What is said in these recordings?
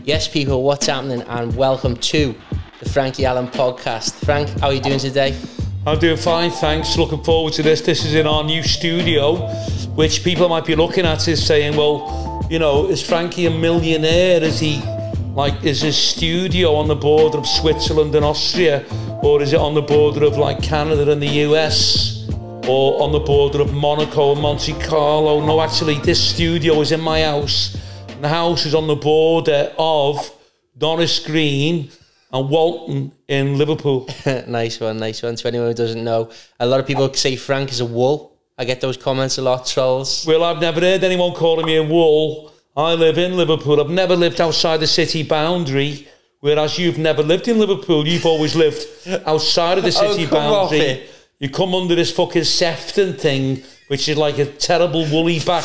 Yes, people, what's happening? And welcome to the Frankie Allen podcast. Frank, how are you doing today? I'm doing fine, thanks. Looking forward to this. This is in our new studio, which people might be looking at is saying, well, you know, is Frankie a millionaire? Is his studio on the border of Switzerland and Austria? Or is it on the border of like Canada and the US? Or on the border of Monaco and Monte Carlo? No, actually, this studio is in my house. And the house is on the border of Norris Green and Walton in Liverpool. Nice one. To anyone who doesn't know, a lot of people say Frank is a wool. I get those comments a lot, trolls. Well, I've never heard anyone calling me a wool. I live in Liverpool. I've never lived outside the city boundary, whereas you've never lived in Liverpool. You've always lived outside of the city boundary. You come under this fucking Sefton thing, which is like a terrible woolly back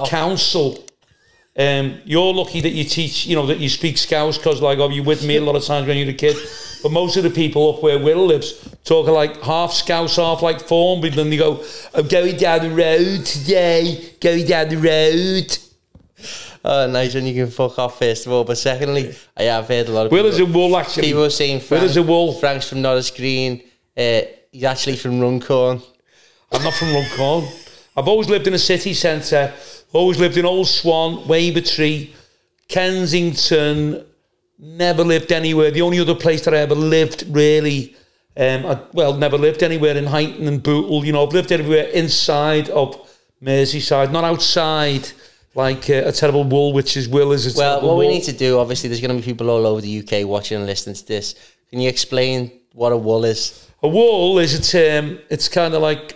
council. You're lucky that you teach, you know, that you speak Scouse, because like, you're with me a lot of times when you're a kid. But most of the people up where Will lives talk like half Scouse, half like Formby, and they go, I'm going down the road today, going down the road. Oh, nice, and you can fuck off first of all. But secondly, I have heard a lot of people. Will is a wool, actually. People are saying Frank, Will is a wool. Frank's from Norris Green. He's actually from Runcorn. I'm not from Runcorn. I've always lived in a city centre. Always lived in Old Swan, Wavertree, Kensington. Never lived anywhere. The only other place that I ever lived, really, never lived anywhere in Huyton and Bootle. You know, I've lived everywhere inside of Merseyside, not outside like a terrible wool, which is Will is a terrible Well, what wool. we need to do, obviously, there's going to be people all over the UK watching and listening to this. Can you explain what a wool is? A wool is it's kind of like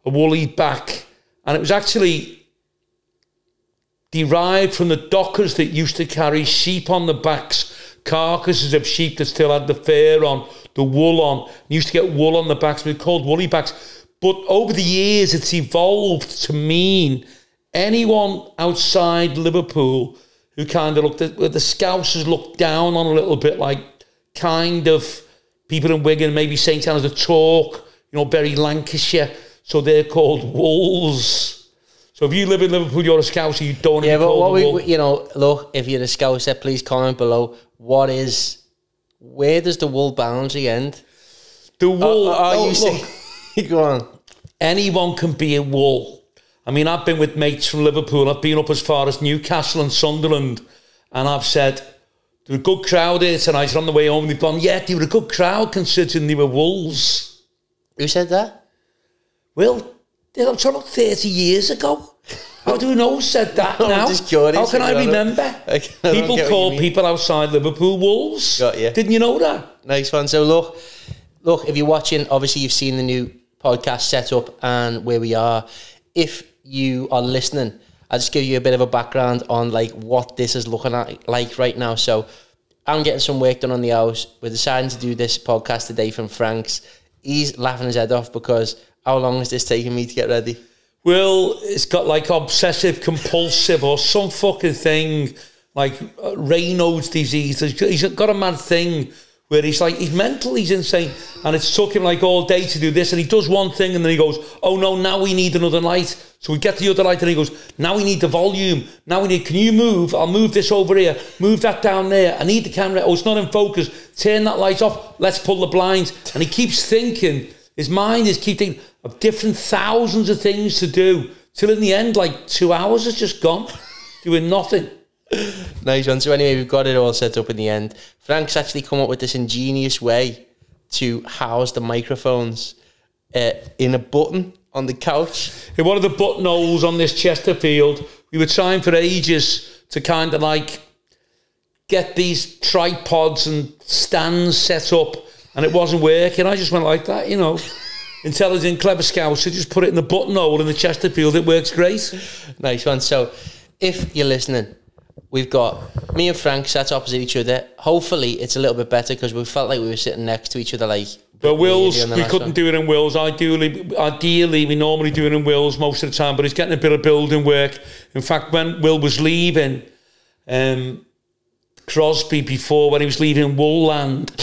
a woolly back, and it was actually derived from the dockers that used to carry sheep on the backs, carcasses of sheep that still had the fur on, the wool on. You used to get wool on the backs, they're called woolly backs. But over the years, it's evolved to mean anyone outside Liverpool who kind of looked at, the Scousers looked down on a little bit, like kind of people in Wigan, maybe St Helens, the talk, you know, very Lancashire. So they're called wolves. So if you live in Liverpool, you're a Scouser, you don't have to be called a wool. You know, look, if you're a Scouser, please comment below. Where does the wool boundary end? The wool... Go on. Anyone can be a wool. I mean, I've been with mates from Liverpool. I've been up as far as Newcastle and Sunderland. And I've said, they're a good crowd here tonight. On the way home, they've gone, yeah, they were a good crowd considering they were wolves. Who said that? Well, I'm talking 30 years ago. How do we know who said that now? I'm just curious. How can I remember? People call people outside Liverpool wolves. Got you. Didn't you know that? Nice one. So look, if you're watching, obviously you've seen the new podcast setup and where we are. If you are listening, I'll just give you a bit of a background on like what this is looking at like right now. So I'm getting some work done on the house. We're deciding to do this podcast today from Frank's. He's laughing his head off because how long is this taking me to get ready? Well, it's got like obsessive compulsive or some fucking thing like Raynaud's disease. He's got a mad thing where he's mental, he's insane. And it's took him like all day to do this. And he does one thing and then he goes, oh no, now we need another light. So we get the other light and he goes, now we need the volume. Now we need, can you move? I'll move this over here. Move that down there. I need the camera. Oh, it's not in focus. Turn that light off. Let's pull the blinds. And he keeps thinking, his mind is keep thinking of different thousands of things to do. Till in the end, like 2 hours has just gone, doing nothing. Nice one. So anyway, we've got it all set up in the end. Frank's actually come up with this ingenious way to house the microphones in a button on the couch. In one of the buttonholes on this Chesterfield, we were trying for ages to kind of like get these tripods and stands set up, and it wasn't working. I just went like that, you know. Intelligent, clever Scouts, so just put it in the buttonhole in the Chesterfield. It works great. Nice one. So if you're listening, we've got me and Frank sat opposite each other. Hopefully it's a little bit better because we felt like we were sitting next to each other like... But Will's, we couldn't do it in Will's. Ideally, we normally do it in Will's most of the time, but he's getting a bit of building work. In fact, when Will was leaving Crosby before, when he was leaving Woolland,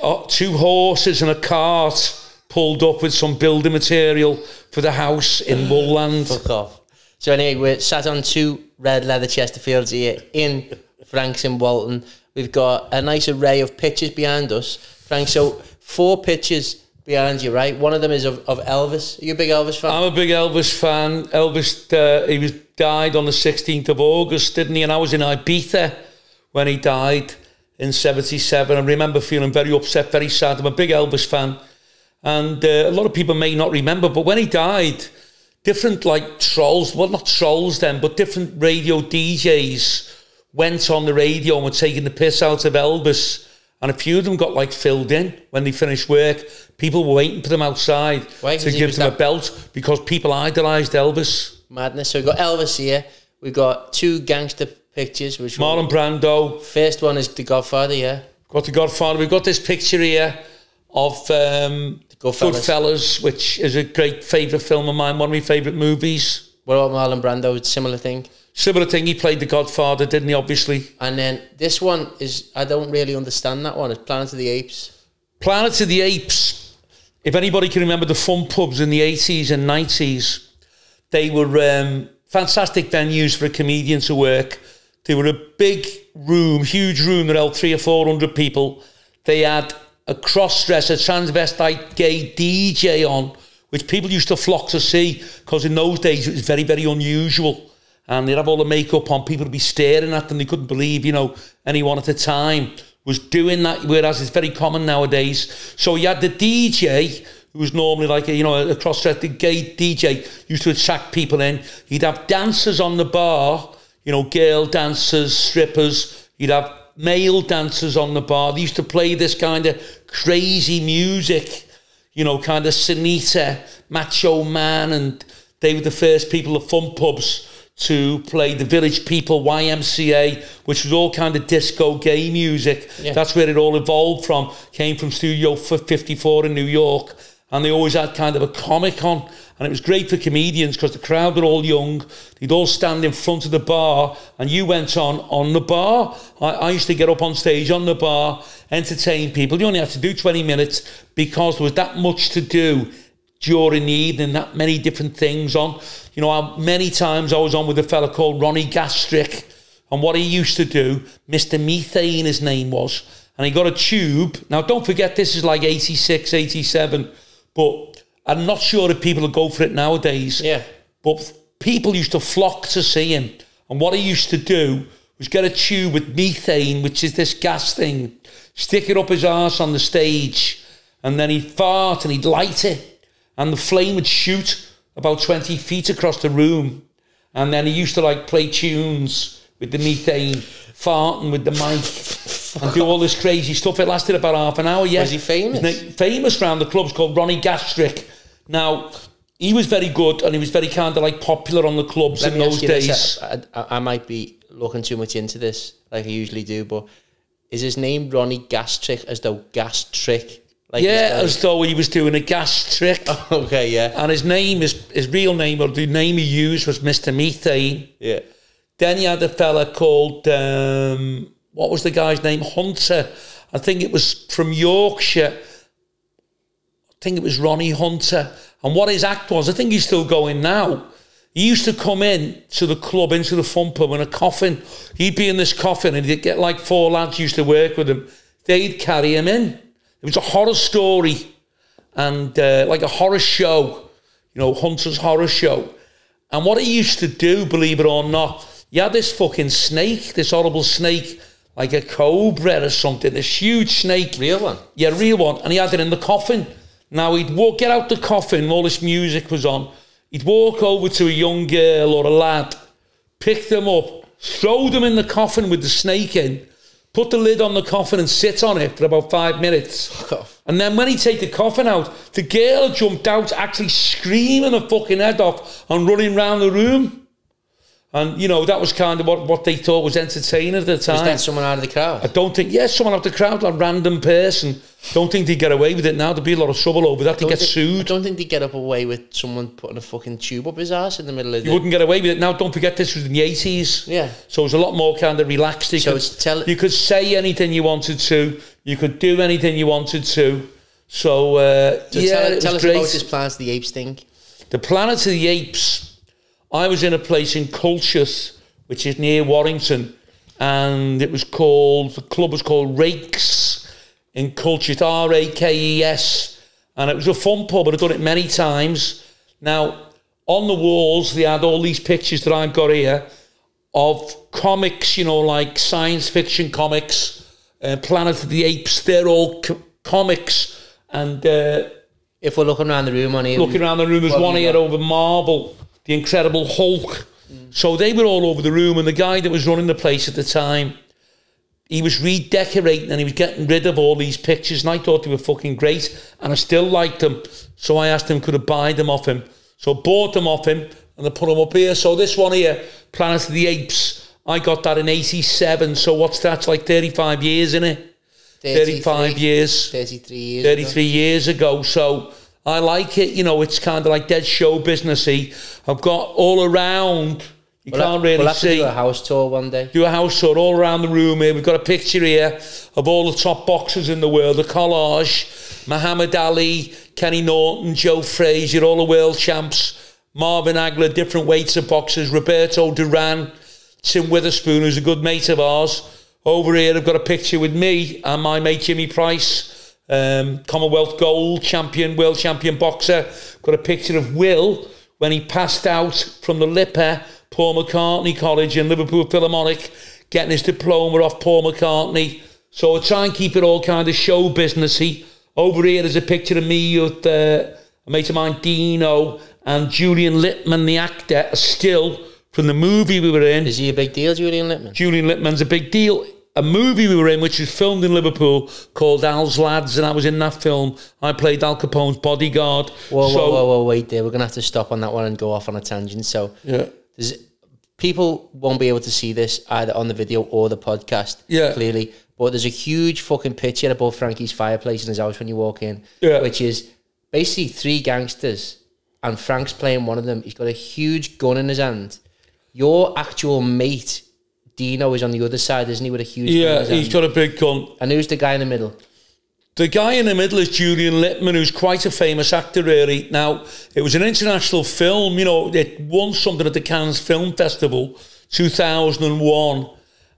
2 horses and a cart pulled up with some building material for the house in Woolland. Fuck off. So anyway, we're sat on 2 red leather Chesterfields here in Frank's in Walton. We've got a nice array of pictures behind us. Frank, so 4 pictures behind you, right? One of them is of Elvis. Are you a big Elvis fan? I'm a big Elvis fan. Elvis, he died on the 16th of August, didn't he? And I was in Ibiza when he died in 77. I remember feeling very upset, very sad. I'm a big Elvis fan. And a lot of people may not remember, but when he died, different like trolls, well, not trolls then, but different radio DJs went on the radio and were taking the piss out of Elvis. And a few of them got like filled in when they finished work. People were waiting for them outside to give them a belt because people idolised Elvis. Madness. So we've got Elvis here. We've got 2 gangster pictures. Which Marlon Brando. First one is The Godfather, yeah. Got The Godfather. We've got this picture here of Goodfellas, which is a great favourite film of mine, one of my favourite movies. What about Marlon Brando? Similar thing? Similar thing. He played The Godfather, didn't he, obviously? And then this one is, I don't really understand that one. It's Planet of the Apes. Planet of the Apes. If anybody can remember the fun pubs in the 80s and 90s, they were fantastic venues for a comedian to work. They were a big room, huge room that held 300 or 400 people. They had a cross-dresser, transvestite gay DJ on, which people used to flock to see because in those days it was very, very unusual. And they'd have all the makeup on. People would be staring at them. They couldn't believe, anyone at the time was doing that, whereas it's very common nowadays. So you had the DJ, who was normally like a cross-dresser gay DJ, used to attract people in. You'd have dancers on the bar, girl dancers, strippers. You'd have male dancers on the bar. They used to play this kind of crazy music, kind of Sinita, Macho Man, and they were the first people at fun pubs to play the Village People, YMCA, which was all kind of disco gay music. Yeah. That's where it all evolved from. Came from Studio 54 in New York. And they always had kind of a comic on. And it was great for comedians because the crowd were all young. They'd all stand in front of the bar. And you went on the bar. I used to get up on stage on the bar, entertain people. You only had to do 20 minutes because there was that much to do during the evening, that many different things on. Many times I was on with a fella called Ronnie Gastrick, and what he used to do, Mr. Methane his name was, and he got a tube. Now don't forget this is like 86, 87, but I'm not sure if people would go for it nowadays. Yeah. But people used to flock to see him, and what he used to do was get a tube with methane, which is this gas thing, stick it up his arse on the stage, and then he'd fart and he'd light it, and the flame would shoot about 20 feet across the room. And then he used to play tunes with the methane, farting with the mic and do all this crazy stuff. It lasted about half an hour, yeah. Was he famous? Famous around the clubs, called Ronnie Gastrick. Now, he was very good and he was very kind of popular on the clubs in those days. I might be looking too much into this like I usually do, but is his name Ronnie Gastrick as though gas trick? As though he was doing a gas trick. Oh, okay, yeah. And his real name, or the name he used, was Mr. Methane. Yeah. Then he had a fella called, what was the guy's name? Hunter. I think it was from Yorkshire. I think it was Ronnie Hunter. And what his act was, I think he's still going now. He used to come in to the club, into the fun pub in a coffin. He'd be in this coffin and he'd get 4 lads used to work with him. They'd carry him in. It was a horror story and like a horror show, Hunter's horror show. And what he used to do, believe it or not, he had this fucking snake, this horrible snake, like a cobra or something, this huge snake. Real one? Yeah, real one. And he had it in the coffin. Now he'd get out the coffin, all this music was on. He'd walk over to a young girl or a lad, pick them up, throw them in the coffin with the snake in, put the lid on the coffin and sit on it for about 5 minutes. Fuck off. And then when he take the coffin out, the girl jumped out actually screaming her fucking head off and running around the room. And, that was kind of what they thought was entertaining at the time. Was that someone out of the crowd? I don't think, someone out of the crowd, a random person. Don't think they'd get away with it now. There'd be a lot of trouble over that. They'd get sued. I don't think they'd get away with someone putting a fucking tube up his ass in the middle of You wouldn't get away with it now. Don't forget this was in the 80s. Yeah. So it was a lot more kind of relaxed. You could say anything you wanted to. You could do anything you wanted to. So tell us great. about this Planet of the Apes thing. The Planet of the Apes. I was in a place in Colchester, which is near Warrington, and it was called, the club was called Rakes in Culcheth, Rakes, and it was a fun pub. I'd done it many times. Now, on the walls, they had all these pictures that I've got here of comics, you know, like science fiction comics, Planet of the Apes. They're all comics. And if we're looking around the room on here, looking around the room, there's one here over Marble, the Incredible Hulk. So they were all over the room, and the guy that was running the place at the time, he was redecorating and he was getting rid of all these pictures, and I thought they were fucking great, and I still liked them. So I asked him, could I buy them off him? So I bought them off him, and I put them up here. So this one here, Planet of the Apes, I got that in 87. So what's that? It's like 35 years, isn't it? 35 years. 33 years 33 years ago. So I like it. You know, it's kind of like dead show businessy. I've got all around... You can't really we'll have see. to do a house tour one day. Do a house tour all around the room here. We've got a picture here of all the top boxers in the world. A collage. Muhammad Ali, Kenny Norton, Joe Frazier, all the world champs. Marvin Hagler, different weights of boxers. Roberto Duran, Tim Witherspoon, who's a good mate of ours. Over here, I've got a picture with me and my mate Jimmy Price, Commonwealth gold champion, world champion boxer. Got a picture of Will when he passed out from the Lipper Paul McCartney College in Liverpool Philharmonic, getting his diploma off Paul McCartney. So I try and keep it all kind of show businessy. Over here there's a picture of me with a mate of mine, Dino, and Julian Littman, the actor, a still from the movie we were in. Is he a big deal, Julian Littman? Julian Littman's a big deal. A movie we were in, which was filmed in Liverpool, called Al's Lads, and I was in that film. I played Al Capone's bodyguard. Whoa, wait there. We're going to have to stop on that one and go off on a tangent. So yeah. People won't be able to see this either on the video or the podcast, clearly. But there's a huge fucking picture above Frankie's fireplace in his house when you walk in, which is basically 3 gangsters, and Frank's playing one of them. He's got a huge gun in his hand. Your actual mate, Dino, is on the other side, isn't he, with a huge gun in his hand? He's got a big gun. And who's the guy in the middle? The guy in the middle is Julian Littman, who's quite a famous actor, really. Now, it was an international film, you know, it won something at the Cannes Film Festival, 2001,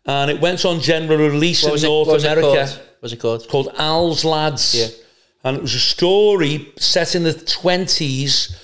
and it went on general release in North America. What was it called? It's called Al's Lads. Yeah. And it was a story set in the 20s,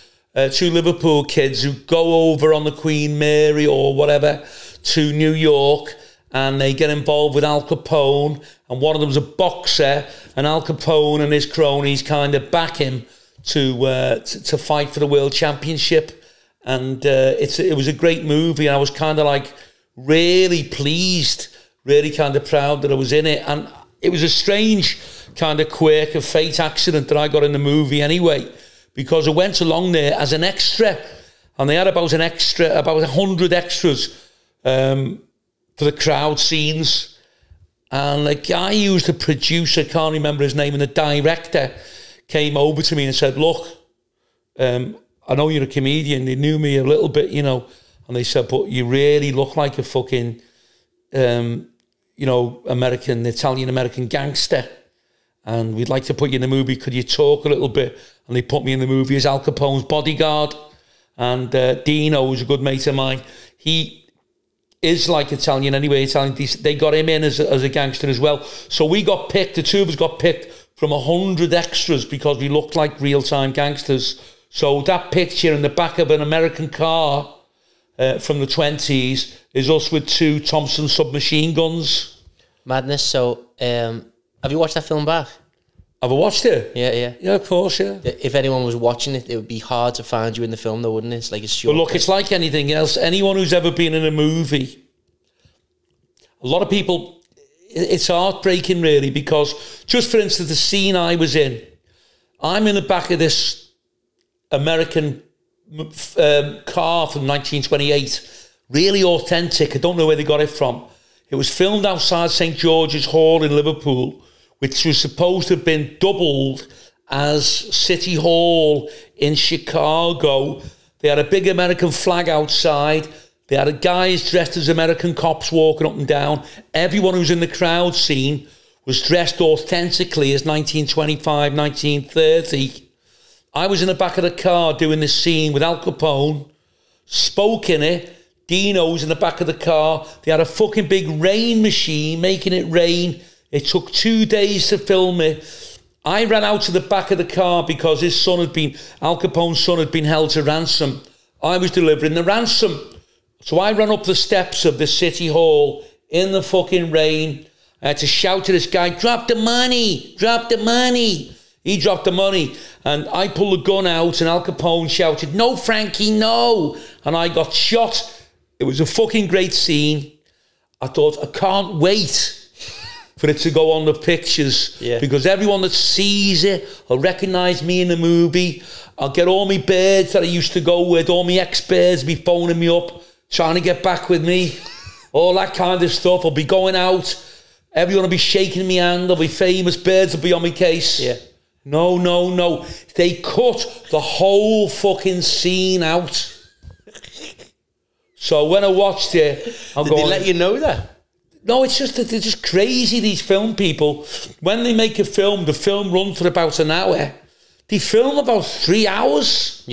2 Liverpool kids who go over on the Queen Mary or whatever to New York, and they get involved with Al Capone, and one of them's a boxer, and Al Capone and his cronies kind of back him to fight for the world championship. And it was a great movie, and I was kind of like really pleased, really kind of proud that I was in it. And it was a strange kind of quirk of fate accident that I got in the movie anyway, because I went along there as an extra, and they had about 100 extras for the crowd scenes. And the guy who was the producer, can't remember his name, and the director came over to me and said, look, I know you're a comedian. They knew me a little bit, you know, and they said, but you really look like a fucking, you know, Italian-American gangster, and we'd like to put you in the movie. Could you talk a little bit? And they put me in the movie as Al Capone's bodyguard. And Dino, who's a good mate of mine, he is like Italian anyway. They got him in as a gangster as well. So we got picked, the 2 of us got picked from 100 extras because we looked like real-time gangsters. So that picture in the back of an American car from the 20s is us with 2 Thompson submachine guns. Madness. So have you watched that film back? Have I watched it? Yeah. Yeah, of course, yeah. If anyone was watching it, it would be hard to find you in the film, though, wouldn't it? It's like a short. But look, it's like anything else. Anyone who's ever been in a movie, a lot of people, it's heartbreaking, really, because just for instance, the scene I was in, I'm in the back of this American car from 1928, really authentic. I don't know where they got it from. It was filmed outside St. George's Hall in Liverpool, which was supposed to have been doubled as City Hall in Chicago. They had a big American flag outside. They had guys dressed as American cops walking up and down. Everyone who was in the crowd scene was dressed authentically as 1925, 1930. I was in the back of the car doing this scene with Al Capone, spoke in it, Dino's in the back of the car. They had a fucking big rain machine making it rain. It took 2 days to film it. I ran out to the back of the car because Al Capone's son had been held to ransom. I was delivering the ransom. So I ran up the steps of the city hall in the fucking rain. I had to shout to this guy, drop the money, drop the money. He dropped the money, and I pulled the gun out, and Al Capone shouted, no, Frankie, no. And I got shot. It was a fucking great scene. I thought, I can't wait for it to go on the pictures, because everyone that sees it will recognise me in the movie. I'll get all my birds that I used to go with, all my ex-birds be phoning me up, trying to get back with me, all that kind of stuff. I'll be going out, everyone will be shaking my hand, there'll be famous birds will be on my case. Yeah. No. They cut the whole fucking scene out. So when I watched it, I'm Did going... they let you know that? No, it's just that they're just crazy, these film people. When they make a film, the film runs for about an hour. They film about 3 hours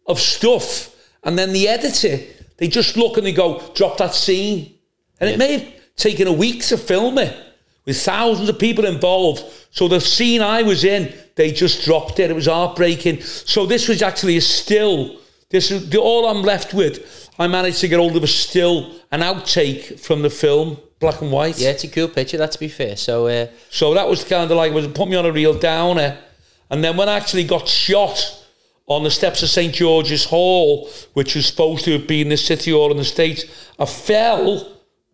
of stuff, and then they edit it. They just look and they go, drop that scene. And it may have taken a week to film it, with thousands of people involved. So the scene I was in, they just dropped it. It was heartbreaking. So this was actually a still. This is all I'm left with. I managed to get hold of a still, an outtake from the film, black and white. Yeah, it's a cool picture, that, to be fair. So so that was kind of like, it put me on a real downer. And then when I actually got shot on the steps of St. George's Hall, which was supposed to have been the City Hall in the States, I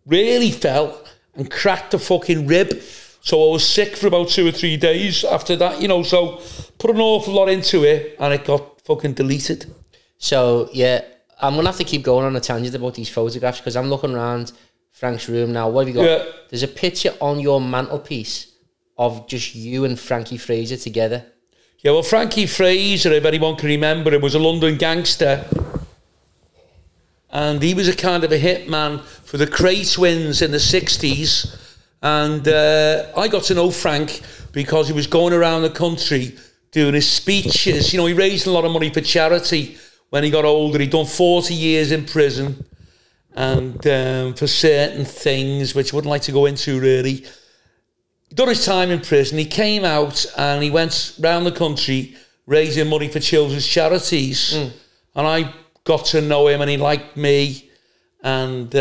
really fell, and cracked the fucking rib. So I was sick for about 2 or 3 days after that, you know, so put an awful lot into it, and it got fucking deleted. So, yeah, I'm going to have to keep going on a tangent about these photographs, because I'm looking around Frank's room now. What have you got? Yeah. There's a picture on your mantelpiece of just you and Frankie Fraser together. Yeah, well, Frankie Fraser, if anyone can remember him, was a London gangster. And he was a kind of a hitman for the Cray twins in the 60s. And I got to know Frank because he was going around the country doing his speeches. You know, he raised a lot of money for charity when he got older. He'd done 40 years in prison, and for certain things, which I wouldn't like to go into really. He'd done his time in prison. He came out and he went round the country raising money for children's charities. And I got to know him, and he liked me. And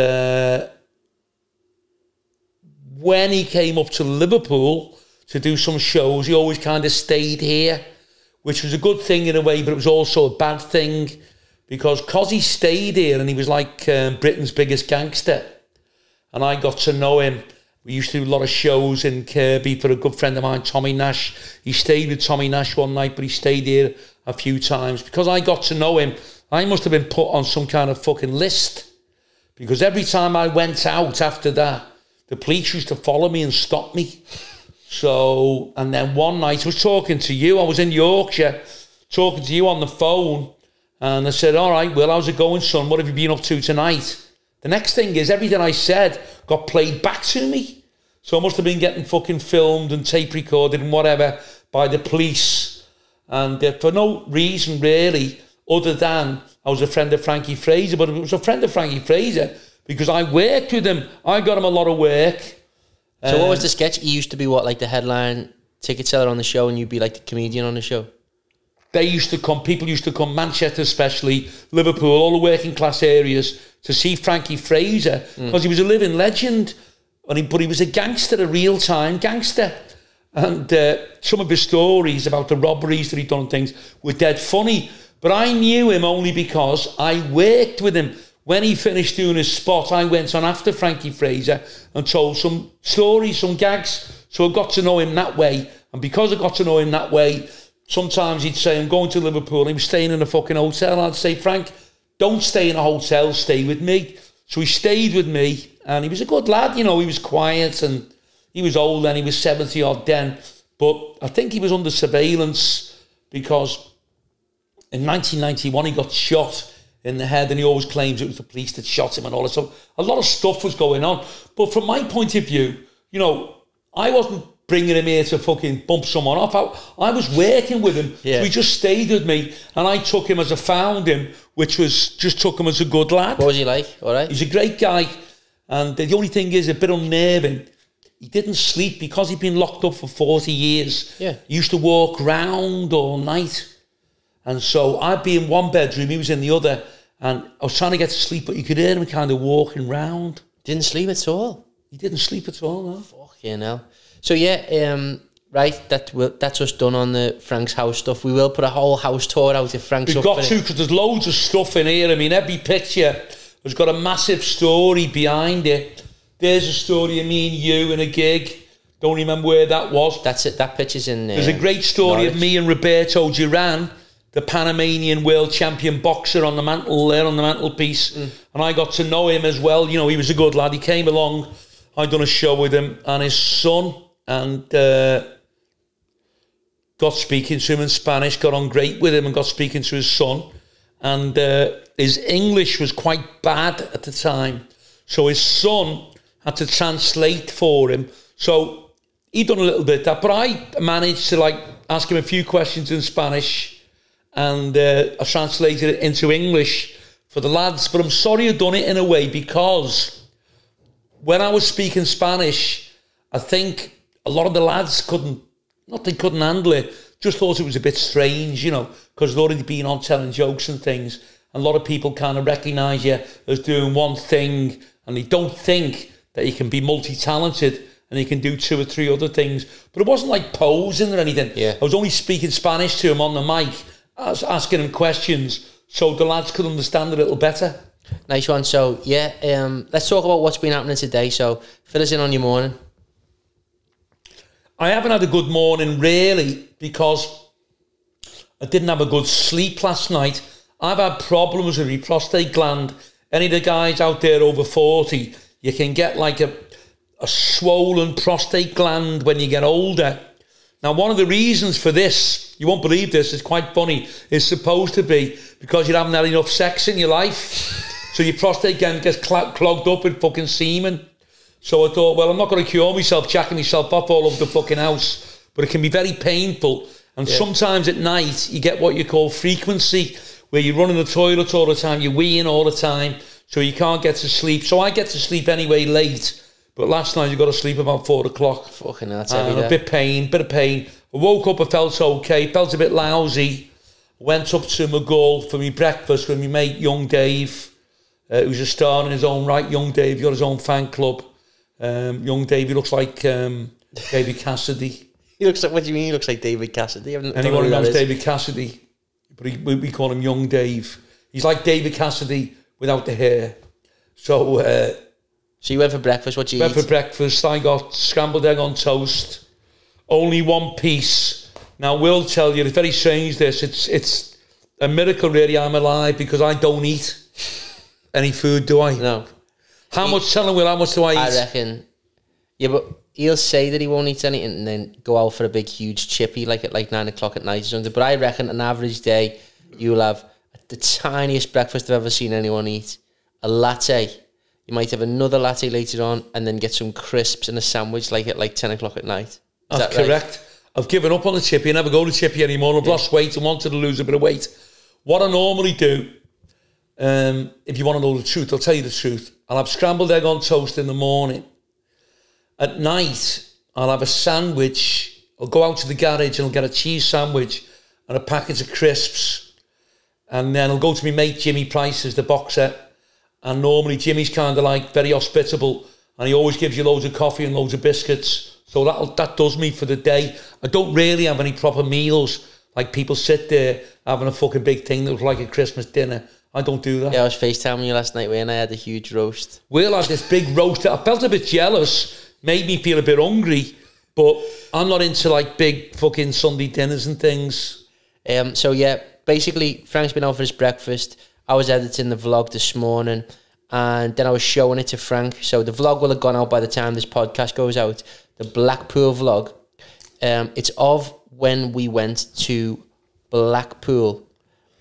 when he came up to Liverpool to do some shows, he always kind of stayed here, which was a good thing in a way, but it was also a bad thing, because he stayed here and he was like Britain's biggest gangster. And I got to know him. We used to do a lot of shows in Kirby for a good friend of mine, Tommy Nash. He stayed with Tommy Nash one night, but he stayed here a few times. Because I got to know him, I must have been put on some kind of fucking list. Because every time I went out after that, the police used to follow me and stop me. So, and then one night I was talking to you. I was in Yorkshire, talking to you on the phone. And I said, all right, Will, how's it going, son? What have you been up to tonight? The next thing is, everything I said got played back to me. So I must have been getting fucking filmed and tape recorded and whatever by the police. And for no reason, really, other than I was a friend of Frankie Fraser. But it was a friend of Frankie Fraser because I worked with him. I got him a lot of work. So what was the sketch? He used to be what, like the headline ticket seller on the show, and you'd be like the comedian on the show? They used to come, people used to come, Manchester especially, Liverpool, all the working class areas, to see Frankie Fraser, because he was a living legend, but he was a gangster, a real-time gangster. And some of his stories about the robberies that he'd done and things were dead funny. But I knew him only because I worked with him. When he finished doing his spot, I went on after Frankie Fraser and told some stories, some gags. So I got to know him that way. And because I got to know him that way, sometimes he'd say, I'm going to Liverpool. And he was staying in a fucking hotel. And I'd say, Frank, don't stay in a hotel, stay with me. So he stayed with me. And he was a good lad, you know. He was quiet and he was old then. He was 70 odd then. But I think he was under surveillance because in 1991 he got shot in the head, and he always claims it was the police that shot him and all that. So a lot of stuff was going on. But from my point of view, you know, I wasn't bringing him here to fucking bump someone off. I was working with him. Yeah. So he just stayed with me, and I took him as I found him, which was just took him as a good lad. What was he like? All right. He's a great guy, and the only thing is a bit unnerving. He didn't sleep because he'd been locked up for 40 years. Yeah. He used to walk round all night. And so I'd be in one bedroom, he was in the other, and I was trying to get to sleep, but you could hear him kind of walking round. Didn't sleep at all? He didn't sleep at all, no. Fucking hell. So yeah, right, that's us done on the Frank's house stuff. We will put a whole house tour out if Frank's We've up got for to, it. because there's loads of stuff in here. I mean, every picture has got a massive story behind it. There's a story of me and you in a gig. Don't remember where that was. That's it. That picture's in there. There's a great story Norwich. of me and Roberto Duran, the Panamanian world champion boxer, on the mantle there, on the mantelpiece. And I got to know him as well. You know, he was a good lad. He came along. I'd done a show with him and his son, and got speaking to him in Spanish, got on great with him and got speaking to his son. And his English was quite bad at the time. So his son had to translate for him. So he'd done a little bit of that, but I managed to like ask him a few questions in Spanish, and I translated it into English for the lads. But I'm sorry I'd done it in a way, because when I was speaking Spanish, I think a lot of the lads couldn't handle it, just thought it was a bit strange, you know, because they'd already been on telling jokes and things. And a lot of people kind of recognise you as doing one thing, and they don't think that you can be multi-talented and you can do 2 or 3 other things. But it wasn't like posing or anything. Yeah. I was only speaking Spanish to him on the mic, asking him questions, so the lads could understand a little better. Nice one. So yeah, let's talk about what's been happening today. So fill us in on your morning. I haven't had a good morning, really, because I didn't have a good sleep last night. I've had problems with my prostate gland. Any of the guys out there over 40, you can get like a swollen prostate gland when you get older. Now, one of the reasons for this, you won't believe this, it's quite funny, is supposed to be because you haven't had enough sex in your life. So your prostate gland gets clogged up with fucking semen. So I thought, well, I'm not going to cure myself, jacking myself off all over the fucking house. But it can be very painful. And sometimes at night, you get what you call frequency, where you're running the toilet all the time, you're weeing all the time, so you can't get to sleep. So I get to sleep anyway late. But last night, I got to sleep about 4 o'clock. Fucking hell, that's every day. A bit of pain. I woke up, I felt okay, felt a bit lousy. Went up to McGull for my breakfast with my mate, Young Dave, who's a star in his own right. Young Dave, he got his own fan club. Young Dave, he looks like David Cassidy. He looks like, what do you mean he looks like David Cassidy? Anyone who knows David Cassidy, but we call him Young Dave. He's like David Cassidy without the hair. So you went for breakfast, what did you went eat? for breakfast, I got scrambled egg on toast, only one piece. Now, Will tell you, it's very strange this, it's a miracle really I'm alive, because I don't eat any food, do I? No. How much, tell him, Will, how much do I eat? I reckon, yeah, but he'll say that he won't eat anything and then go out for a big, huge chippy, like at like 9 o'clock at night or something. But I reckon an average day, you'll have the tiniest breakfast I've ever seen anyone eat. A latte. You might have another latte later on, and then get some crisps and a sandwich like at like 10 o'clock at night. Is That's that correct. Right? I've given up on the chippy. I never go to chippy anymore. I've lost weight and wanted to lose a bit of weight. What I normally do, if you want to know the truth, I'll tell you the truth. I'll have scrambled egg on toast in the morning. At night, I'll have a sandwich. I'll go out to the garage and I'll get a cheese sandwich and a packet of crisps. And then I'll go to my mate Jimmy Price, as the boxer. And normally Jimmy's kind of like very hospitable, and he always gives you loads of coffee and loads of biscuits. So that does me for the day. I don't really have any proper meals. Like people sit there having a fucking big thing that was like a Christmas dinner. I don't do that. Yeah, I was FaceTiming you last night when I had a huge roast. Will had this big roast. I felt a bit jealous. Made me feel a bit hungry. But I'm not into like big fucking Sunday dinners and things. So yeah, basically Frank's been out for his breakfast. I was editing the vlog this morning, and then I was showing it to Frank. So the vlog will have gone out by the time this podcast goes out. The Blackpool vlog. It's of when we went to Blackpool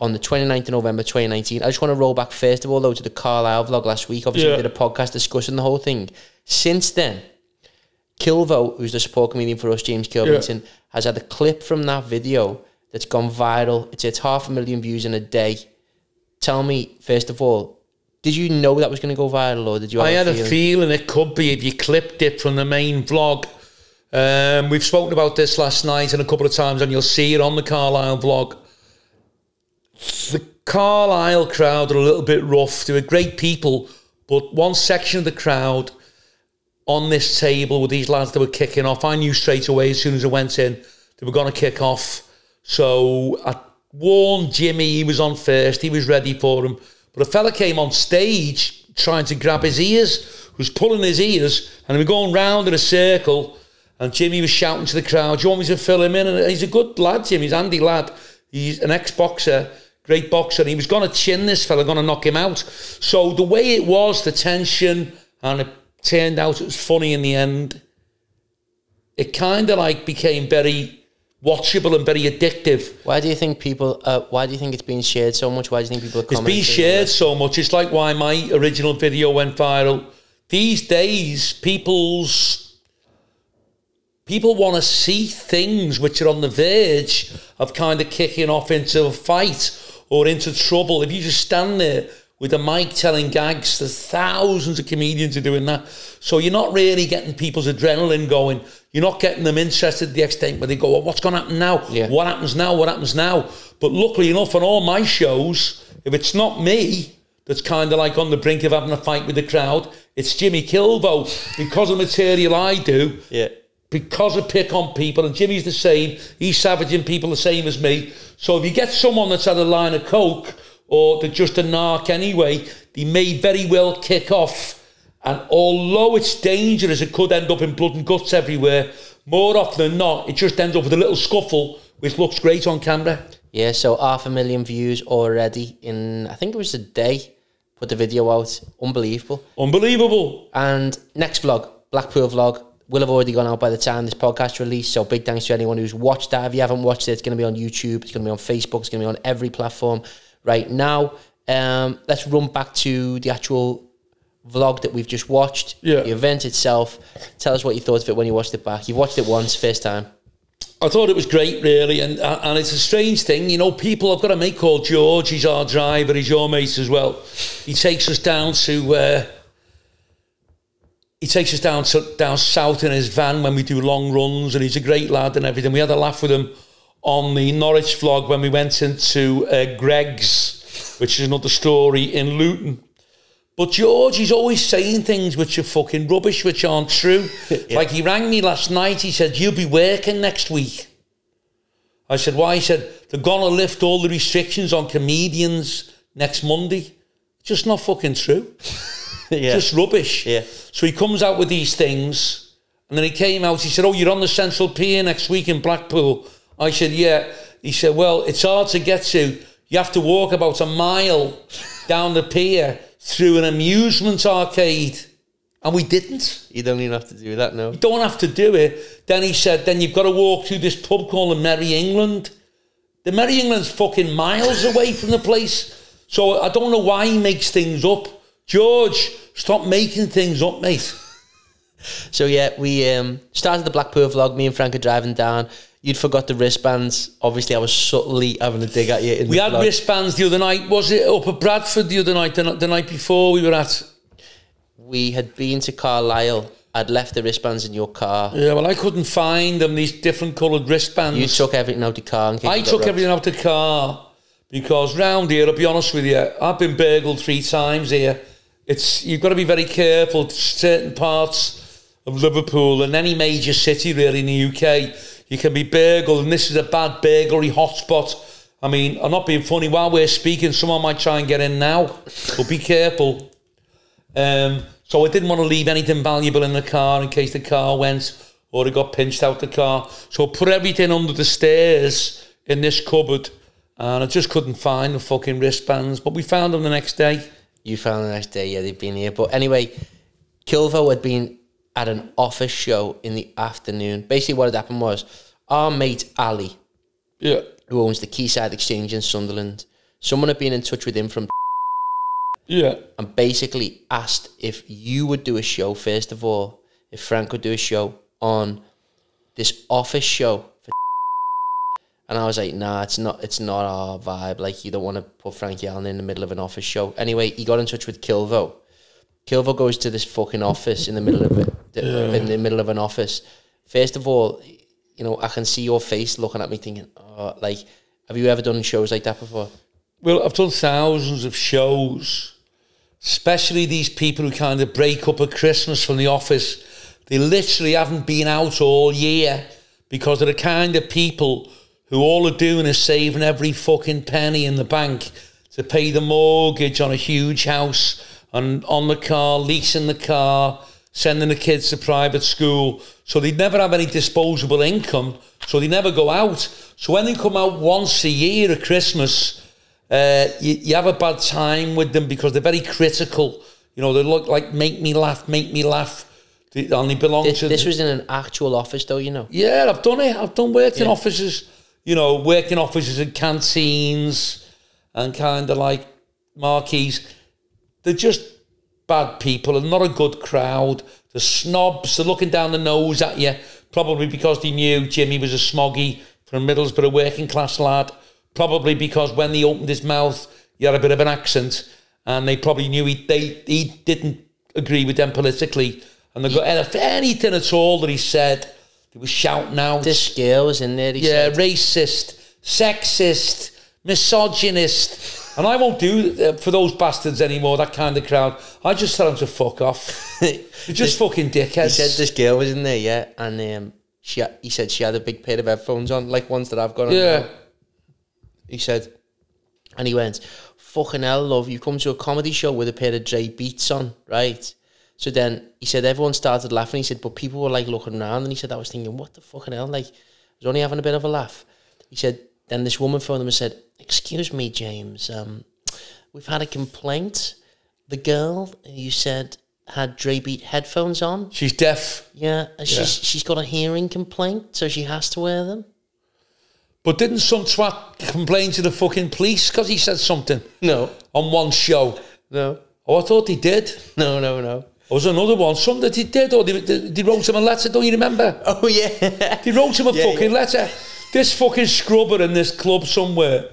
on the 29th of November 2019. I just want to roll back first of all, though, to the Carlisle vlog last week. Obviously, we did a podcast discussing the whole thing. Since then, Kilvo, who's the support comedian for us, James Kilvington, has had a clip from that video that's gone viral. It's 500,000 views in a day. Tell me, first of all, did you know that was going to go viral, or did you have a feeling it could be if you clipped it from the main vlog. We've spoken about this last night and a couple of times, and you'll see it on the Carlisle vlog. The Carlisle crowd are a little bit rough. They were great people, but one section of the crowd on this table with these lads that were kicking off, I knew straight away as soon as I went in, they were going to kick off. So I warned Jimmy, he was on first, he was ready for him. But a fella came on stage trying to grab his ears, was pulling his ears, and we were going round in a circle, and Jimmy was shouting to the crowd, do you want me to fill him in? And he's a good lad, Jimmy, he's a handy lad. He's an ex-boxer, great boxer, and he was going to chin this fella, going to knock him out. So the way it was, the tension, and it turned out it was funny in the end, it kind of like became very watchable and very addictive. Why do you think people, why do you think it's being shared so much? Why do you think people are commenting? It's being shared so much. It's like why my original video went viral. These days, people want to see things which are on the verge of kind of kicking off into a fight or into trouble. If you just stand there with a mic telling gags, there's thousands of comedians are doing that. So you're not really getting people's adrenaline going. You're not getting them interested to the extent where they go, well, what's going to happen now? Yeah. What happens now? What happens now? But luckily enough, on all my shows, if it's not me that's kind of like on the brink of having a fight with the crowd, it's Jimmy Kilvo. Because of the material I do, because I pick on people, and Jimmy's the same, he's savaging people the same as me. So if you get someone that's had a line of coke, or they're just a narc anyway, they may very well kick off. And although it's dangerous, it could end up in blood and guts everywhere. More often than not, it just ends up with a little scuffle, which looks great on camera. Yeah, so 500,000 views already in, I think it was a day, put the video out. Unbelievable. Unbelievable. And next vlog, Blackpool vlog, will have already gone out by the time this podcast released. So big thanks to anyone who's watched that. If you haven't watched it, it's going to be on YouTube, it's going to be on Facebook, it's going to be on every platform right now. Let's run back to the actual vlog that we've just watched, the event itself. Tell us what you thought of it when you watched it back. You've watched it once, first time. I thought it was great, really, and it's a strange thing, you know. People, I've got a mate called George. He's our driver. He's your mate as well. He takes us down to down south in his van when we do long runs, and he's a great lad and everything. We had a laugh with him on the Norwich vlog when we went into Greg's, which is another story in Luton. But George, he's always saying things which are fucking rubbish, which aren't true. Like, he rang me last night, he said, you'll be working next week. I said, why? He said, they're going to lift all the restrictions on comedians next Monday. Just not fucking true. Just rubbish. So he comes out with these things, and then he came out, he said, oh, you're on the Central Pier next week in Blackpool. I said, yeah. He said, well, it's hard to get to. You have to walk about a mile down the pier through an amusement arcade. And we didn't. You don't even have to do that, no. You don't have to do it. Then he said, then you've got to walk through this pub called the Merry England. The Merry England's fucking miles away from the place. So I don't know why he makes things up. George, stop making things up, mate. So yeah, we started the Blackpool vlog. Me and Frank are driving down. You'd forgot the wristbands. Obviously, I was subtly having a dig at you. We had wristbands the other night. Was it up at Bradford the other night? The night before we were at... We had been to Carlisle. I'd left the wristbands in your car. Yeah, well, I couldn't find them, these different coloured wristbands. You took everything out the car. I took everything out the car because round here, I'll be honest with you, I've been burgled 3 times here. You've got to be very careful. Certain parts of Liverpool and any major city really in the UK, you can be burgled, and this is a bad burglary hotspot. I mean, I'm not being funny. While we're speaking, someone might try and get in now, but be careful. So I didn't want to leave anything valuable in the car in case the car went or it got pinched out the car. So I put everything under the stairs in this cupboard, and I just couldn't find the fucking wristbands, but we found them the next day. You found them the next day, yeah, they'd been here. But anyway, Kilvo had been at an office show in the afternoon. Basically what had happened was our mate Ali, who owns the Quayside Exchange in Sunderland, someone had been in touch with him from and basically asked if you would do a show, first of all, if Frank would do a show on this office show for and I was like, nah, it's not our vibe. Like, you don't want to put Frankie Allen in the middle of an office show. Anyway, he got in touch with Kilvo. Kilvo goes to this fucking office in the middle of in the middle of an office. First of all, you know, I can see your face looking at me thinking, oh, like, have you ever done shows like that before? Well, I've done thousands of shows, especially these people who kind of break up at Christmas from the office. They literally haven't been out all year because they're the kind of people who all are doing is saving every fucking penny in the bank to pay the mortgage on a huge house, and on the car, leasing the car, sending the kids to private school. So they never have any disposable income, so they never go out. So when they come out once a year at Christmas, you have a bad time with them because they're very critical. You know, they look like, make me laugh. They only belong to... This was in an actual office, though, you know? Yeah, I've done it. I've done work in offices, you know, worked in offices and canteens and kind of like marquees. They're just bad people and not a good crowd. They're snobs. They're looking down the nose at you, probably because they knew Jimmy was a smoggy from Middlesbrough, working class lad. Probably because when he opened his mouth, he had a bit of an accent, and they probably knew he didn't agree with them politically. And they got anything at all that he said, they were shouting out. This girl was in there, he said. Racist, sexist, misogynist. And I won't do for those bastards anymore, that kind of crowd. I just tell them to fuck off. They're just fucking dickheads. He said this girl was in there, yeah, and he said she had a big pair of headphones on, like ones that I've got on. Yeah. Now. He said, and he went, fucking hell, love, you come to a comedy show with a pair of Dre Beats on, right? So then he said everyone started laughing. He said, but people were like looking around, and he said, I was thinking, what the fucking hell? Like, I was only having a bit of a laugh. He said, then this woman phoned him and said, excuse me, James, we've had a complaint. The girl you said had Dre Beat headphones on. She's deaf. Yeah, and she's got a hearing complaint, so she has to wear them. But didn't some twat complain to the fucking police because he said something? No. On one show? No. Oh, I thought he did. No. There was another one, something that he did, or they wrote him a letter, don't you remember? Oh, yeah. They wrote him a fucking letter. This fucking scrubber in this club somewhere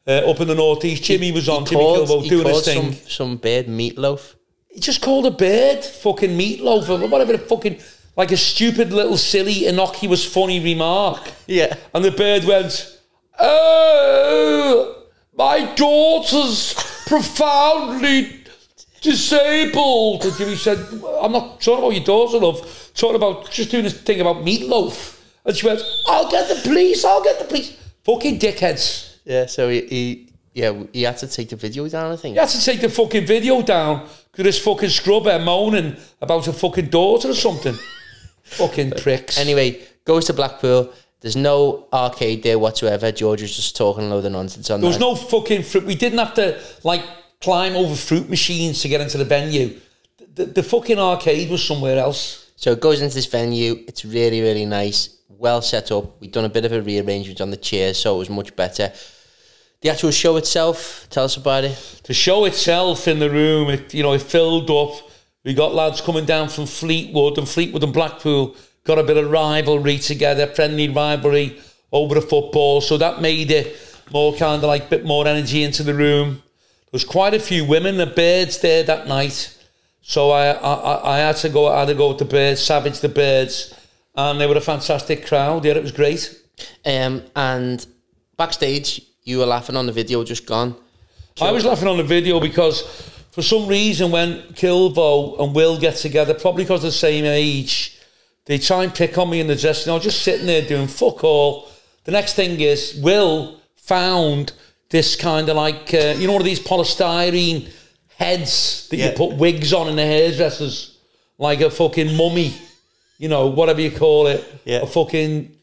up in the northeast, Jimmy was on, Jimmy Kilvo, doing his thing. Some bird Meatloaf. He just called a bird fucking Meatloaf, or whatever the fucking... Like a stupid little silly, innocuous, funny remark. Yeah. And the bird went, oh, my daughter's profoundly disabled. And Jimmy said, I'm not talking about your daughter, love. Talking about just doing this thing about Meatloaf. And she went, I'll get the police. Fucking dickheads. Yeah, so he had to take the video down, I think. He had to take the fucking video down because this fucking scrubber moaning about her fucking daughter or something. Fucking pricks. Anyway, goes to Blackpool. There's no arcade there whatsoever. George was just talking a load of nonsense on there was no fucking fruit. We didn't have to, like, climb over fruit machines to get into the venue. The fucking arcade was somewhere else. So it goes into this venue. It's really, really nice. Well set up. We've done a bit of a rearrangement on the chairs, so it was much better. The actual show itself, tell us about it. The show itself in the room, it filled up. We got lads coming down from Fleetwood and Blackpool got a bit of rivalry together, friendly rivalry over the football. So that made it more kind of like a bit more energy into the room. There was quite a few women, the Birds there that night. So I had to go with the Birds, Savage the Birds, and they were a fantastic crowd. Yeah, it was great. And backstage, you were laughing on the video just gone. I was laughing on the video because for some reason when Kilvo and Will get together, probably because they're the same age, they try and pick on me in the dressing room. I was just sitting there doing fuck all. The next thing is Will found this kind of like, one of these polystyrene heads that you put wigs on in the hairdressers, like a fucking mummy, whatever you call it, a fucking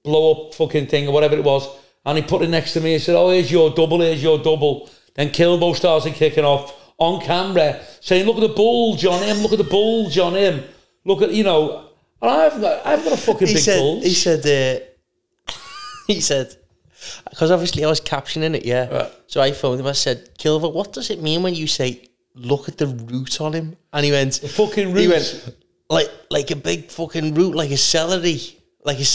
blow up fucking thing or whatever it was. And he put it next to me and said, oh, here's your double. Then Kilvo started kicking off on camera, saying, look at the bulge on him, look at the bulge on him. Look at, and I've got a fucking big bulge. He said, because obviously I was captioning it, Right. So I phoned him, I said, Kilvo, what does it mean when you say, look at the root on him? And he went, the fucking root. He went, like a big fucking root, like a celery. Like a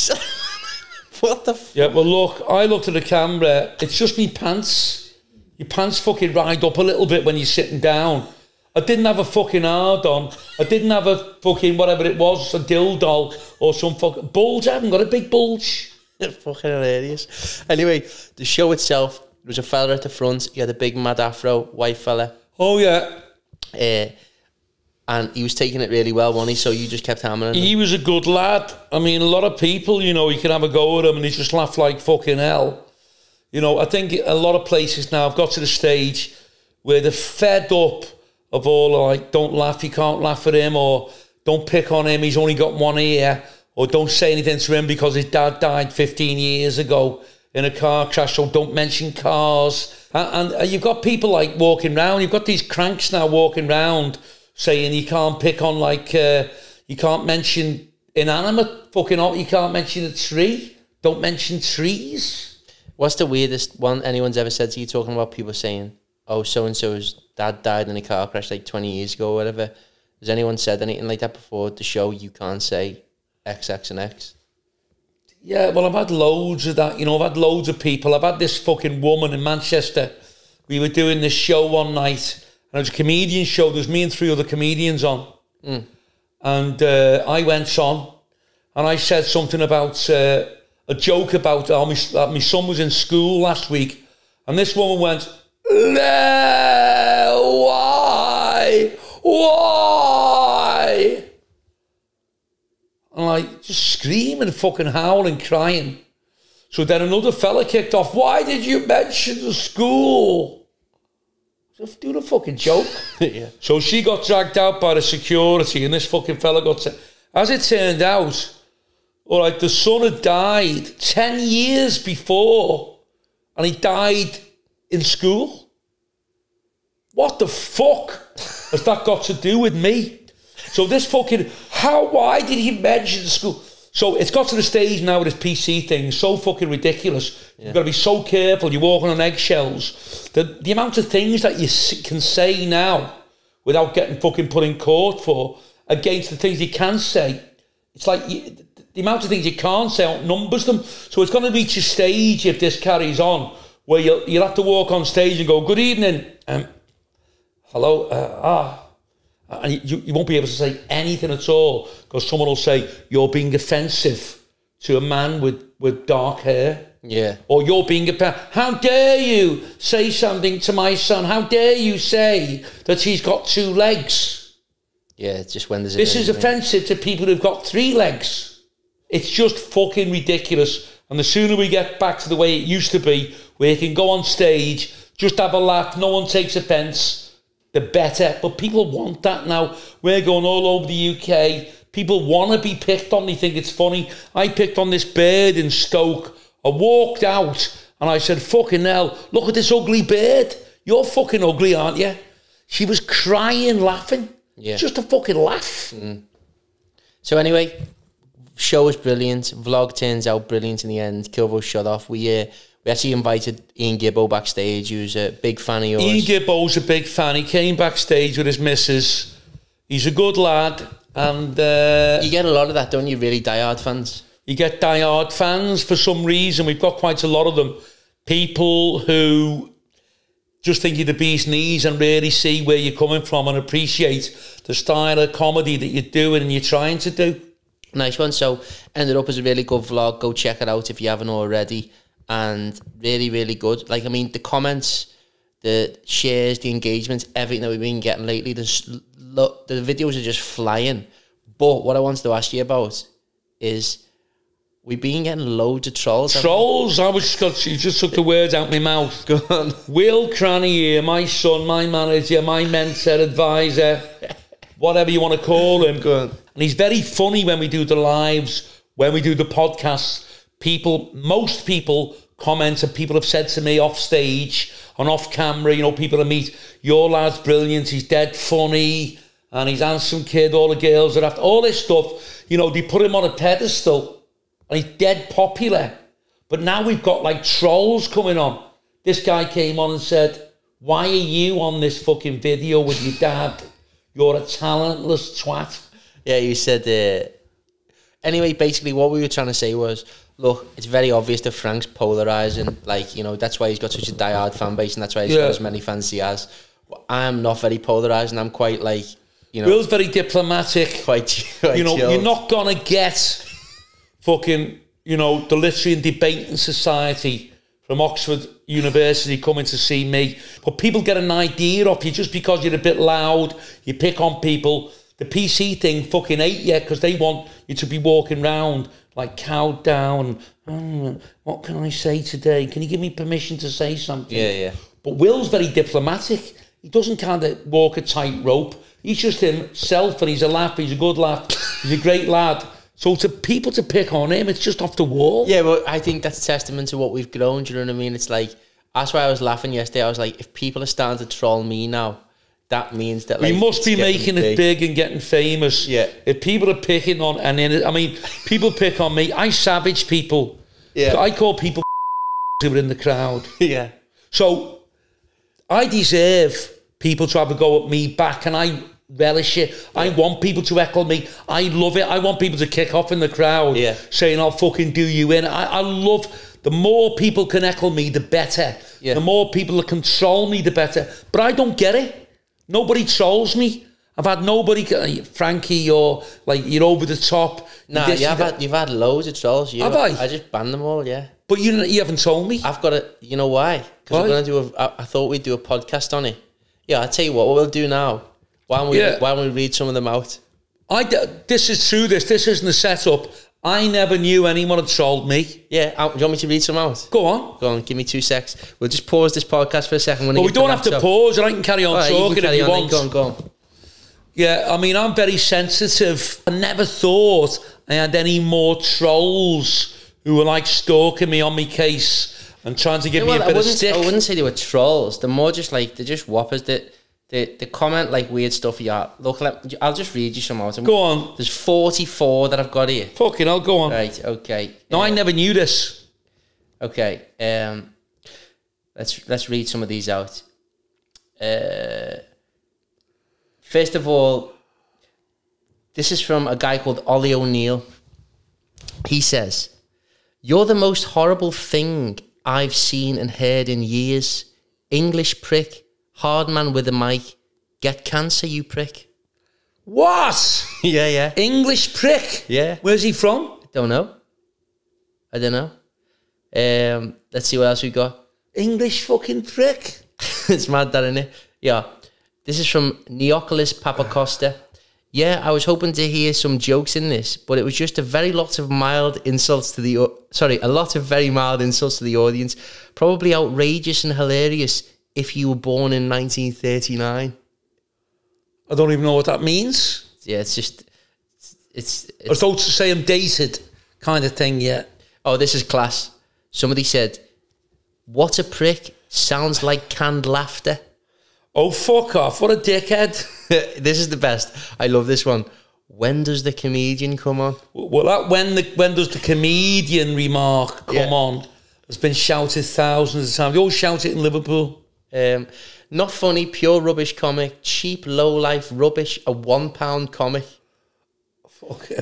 what the Yeah, well, look, I looked at the camera. It's just me pants. Your pants fucking ride up a little bit when you're sitting down. I didn't have a fucking hard on. I didn't have a fucking whatever it was, a dildo or some fucking bulge. I haven't got a big bulge. Fucking hilarious. Anyway, the show itself, there was a fella at the front. He had a big mad afro, white fella. Oh, yeah. And he was taking it really well, wasn't he? So you just kept hammering him. He was a good lad. I mean, a lot of people, you know, you can have a go at him and he just laugh like fucking hell. You know, I think a lot of places now have got to the stage where they're fed up of all, like, don't laugh, you can't laugh at him, or don't pick on him, he's only got one ear, or don't say anything to him because his dad died 15 years ago in a car crash, so don't mention cars. And you've got people, like, walking around, you've got these cranks now walking around saying you can't pick on, like, you can't mention inanimate fucking, you can't mention a tree, don't mention trees. What's the weirdest one anyone's ever said to you, talking about people saying, oh, so-and-so's dad died in a car crash like 20 years ago or whatever? Has anyone said anything like that before? The show, you can't say X, X and X? Yeah, well, I've had loads of that. You know, I've had loads of people. I've had this fucking woman in Manchester. We were doing this show one night, and it was a comedian show. There's me and 3 other comedians on. And I went on, and I said something about, a joke about how my son was in school last week, and this woman went, no, why? And like just screaming, fucking howling, crying. So then another fella kicked off, why did you mention the school? Just do the fucking joke. Yeah. So she got dragged out by the security and this fucking fella got as it turned out, all right, the son had died 10 years before and he died in school. What the fuck has that got to do with me? So this fucking, why did he mention the school? So it's got to the stage now with this PC thing, so fucking ridiculous. Yeah. You've got to be so careful, you're walking on eggshells. The amount of things that you can say now without getting fucking put in court for, against the things you can say, it's like the amount of things you can't say outnumbers them. So it's going to reach a stage, if this carries on, where you'll have to walk on stage and go, good evening, hello, and you won't be able to say anything at all because someone will say, you're being offensive to a man with dark hair. Yeah. Or you're being how dare you say something to my son? How dare you say that he's got 2 legs? Yeah, it's just when there's this is offensive to people who've got 3 legs. It's just fucking ridiculous. And the sooner we get back to the way it used to be, where you can go on stage, just have a laugh, no one takes offence, the better. But people want that now. We're going all over the UK. People want to be picked on. They think it's funny. I picked on this bird in Stoke. I walked out and I said, fucking hell, look at this ugly bird. You're fucking ugly, aren't you? She was crying, laughing. Yeah. Just a fucking laugh. Mm. So anyway, show was brilliant. Vlog turns out brilliant in the end. Kilvo shut off. We actually invited Ian Gibbo backstage, who's a big fan of yours. Ian Gibbo's a big fan. He came backstage with his missus. He's a good lad. And you get a lot of that, don't you, really diehard fans? You get diehard fans for some reason. We've got quite a lot of them. People who just think you're the bee's knees and really see where you're coming from and appreciate the style of comedy that you're doing and you're trying to do. Nice one. So ended up as a really good vlog. Go check it out if you haven't already. And really, really good. Like, I mean, the comments, the shares, the engagement, everything that we've been getting lately, the videos are just flying. But what I wanted to ask you about is we've been getting loads of trolls. Trolls? You just took the words out my mouth. Go on. Will Cranny here, my son, my manager, my mentor, advisor, whatever you want to call him. Go on. And he's very funny when we do the lives, when we do the podcasts. Most people comment, and people have said to me off stage and off camera, you know, people I meet, your lad's brilliant, he's dead funny, and he's handsome kid, all the girls are after, all this stuff, you know, they put him on a pedestal, and he's dead popular. But now we've got like trolls coming on. This guy came on and said, why are you on this fucking video with your dad? You're a talentless twat. Yeah, you said... anyway, basically what we were trying to say was, look, it's very obvious that Frank's polarising. Like, you know, that's why he's got such a diehard fan base, and that's why he's got as many fans as he has. I'm not very polarising. I'm quite like, you know... Will's very diplomatic. Quite you know, chilled. You're not going to get fucking, you know, the Literary and Debating Society from Oxford University coming to see me. But people get an idea of you just because you're a bit loud, you pick on people. The PC thing fucking ate you because they want you to be walking around like cowed down. What can I say today? Can you give me permission to say something? Yeah. But Will's very diplomatic. He doesn't kind of walk a tightrope. He's just himself, and he's a laugh. He's a good laugh. He's a great lad. So to people to pick on him, it's just off the wall. Yeah, but I think that's a testament to what we've grown. Do you know what I mean? It's like, that's why I was laughing yesterday. I was like, if people are starting to troll me now, that means that like, we must be making it big and getting famous. Yeah. If people are picking on, and then I mean, people pick on me. I savage people. Yeah. I call people who were in the crowd. Yeah. So I deserve people to have a go at me back, and I relish it. Yeah. I want people to echo me. I love it. I want people to kick off in the crowd, saying, "I'll fucking do you in." I love. The more people can echo me, the better. Yeah. The more people that control me, the better. But I don't get it. Nobody trolls me. I've had nobody, Frankie, or like you're over the top. Nah, you've had loads of trolls. Have I? I just banned them all. Yeah. But you haven't told me. I've got to. You know why? Because we're going to do I thought we'd do a podcast on it. Yeah, I'll tell you what we'll do now. Why don't we read some of them out? This is true. This isn't a setup. I never knew anyone had trolled me. Yeah, do you want me to read some out? Go on, give me 2 secs. We'll just pause this podcast for a second. But we don't have to pause, and I can carry on talking if you want. Go on. Yeah, I mean, I'm very sensitive. I never thought I had any more trolls who were like stalking me on my case and trying to give me a bit of stick. I wouldn't say they were trolls. They're more just like, they're just whoppers that... They comment like weird stuff. Yeah, look, I'll just read you some out. Go on. There's 44 that I've got here. Fucking, I'll go on. Right, okay. No, I never knew this. Okay, let's read some of these out. First of all, this is from a guy called Ollie O'Neill. He says, "You're the most horrible thing I've seen and heard in years. English prick. Hard man with a mic. Get cancer, you prick." What? Yeah. English prick? Yeah. Where's he from? I don't know. Let's see what else we got. English fucking prick. It's mad that, isn't it? Yeah. This is from Neocolis Papacosta. "Yeah, I was hoping to hear some jokes in this, but it was just a lot of very mild insults to the audience. Probably outrageous and hilarious if you were born in 1939. I don't even know what that means. Yeah, it's just... It's I was told to say I'm dated kind of thing, yeah. Oh, this is class. Somebody said, "What a prick. Sounds like canned laughter." Oh, fuck off. What a dickhead. This is the best. I love this one. "When does the comedian come on?" Well, that when does the comedian remark come on has been shouted thousands of times. You always shout it in Liverpool. "Not funny, pure rubbish comic, cheap, low-life rubbish, a £1 comic."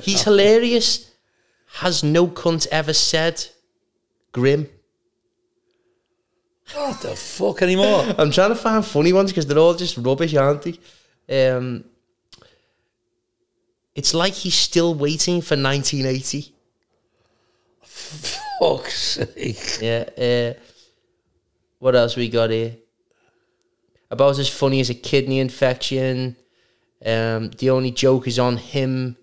He's hilarious. "Has no cunt ever said." Grim. What the fuck anymore? I'm trying to find funny ones because they're all just rubbish, aren't they? It's like he's still waiting for 1980. Fuck's sake. Yeah. What else we got here? "About as funny as a kidney infection. The only joke is on him."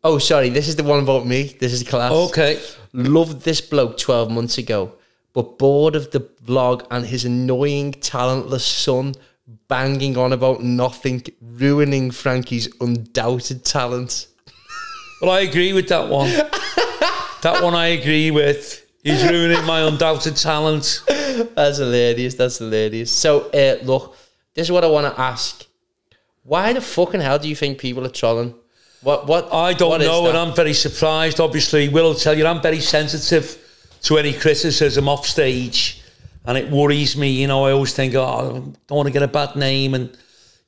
Oh, sorry. This is the one about me. This is class. Okay. "Loved this bloke 12 months ago, but bored of the vlog and his annoying, talentless son banging on about nothing, ruining Frankie's undoubted talent." Well, I agree with that one. That one I agree with. He's ruining my undoubted talent. That's hilarious. So, look, this is what I want to ask. Why the fucking hell do you think people are trolling? What? I don't know, and I'm very surprised. Obviously, Will tell you I'm very sensitive to any criticism off stage, and it worries me. You know, I always think, oh, I don't want to get a bad name, and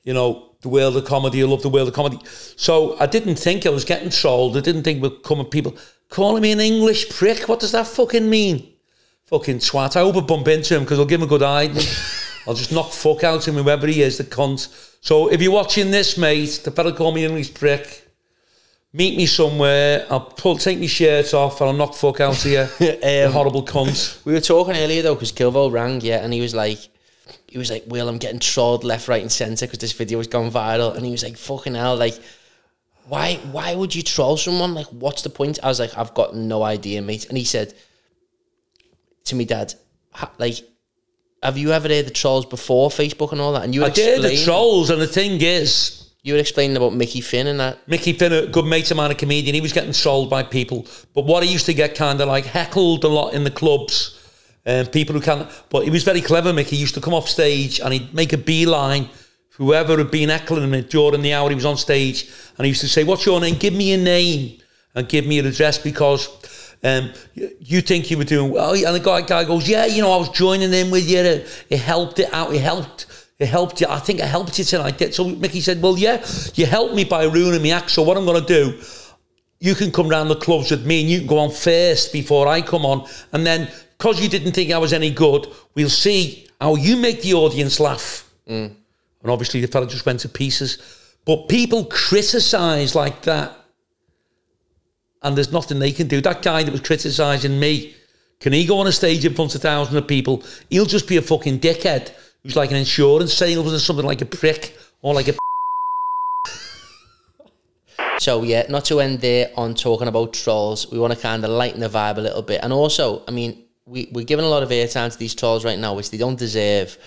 you know, the world of comedy. I love the world of comedy. So I didn't think I was getting trolled. I didn't think we'd come and people calling me an English prick. What does that fucking mean? Fucking twat. I hope I bump into him because I'll give him a good eye. I'll just knock fuck out of him, whoever he is, the cunt. So if you're watching this, mate, the fella called me an English prick, meet me somewhere. I'll take my shirt off and I'll knock fuck out of you. You horrible cunt. We were talking earlier though, because Kilvo rang, and he was like, Will, I'm getting trolled left, right and centre because this video has gone viral. And he was like, fucking hell, like, why would you troll someone? Like, what's the point? I was like, I've got no idea, mate. And he said to me, Dad, like, have you ever heard the trolls before Facebook and all that? And you I did the trolls, and the thing is, you were explaining about Mickey Finn and that. Mickey Finn, a good mate of mine, a comedian, he was getting trolled by people. But what he used to get kind of like heckled a lot in the clubs. People who can't, but he was very clever, Mickey. He used to come off stage and he'd make a beeline for whoever had been heckling him during the hour he was on stage. And he used to say, what's your name? Give me your name and give me your address because you think you were doing well. And the guy goes, yeah, you know, I was joining in with you. It helped it out. It helped you. I think I helped you tonight. So Mickey said, well, yeah, you helped me by ruining my act. So what I'm going to do, you can come round the clubs with me and you can go on first before I come on. And then, because you didn't think I was any good, we'll see how you make the audience laugh. And obviously the fella just went to pieces. But people criticise like that. And there's nothing they can do. That guy that was criticising me, can he go on a stage in front of thousands of people? He'll just be a fucking dickhead who's like an insurance salesman or something, like a prick or like a... So yeah, not to end there on talking about trolls, we want to kind of lighten the vibe a little bit. And also, I mean, we're giving a lot of airtime to these trolls right now, which they don't deserve.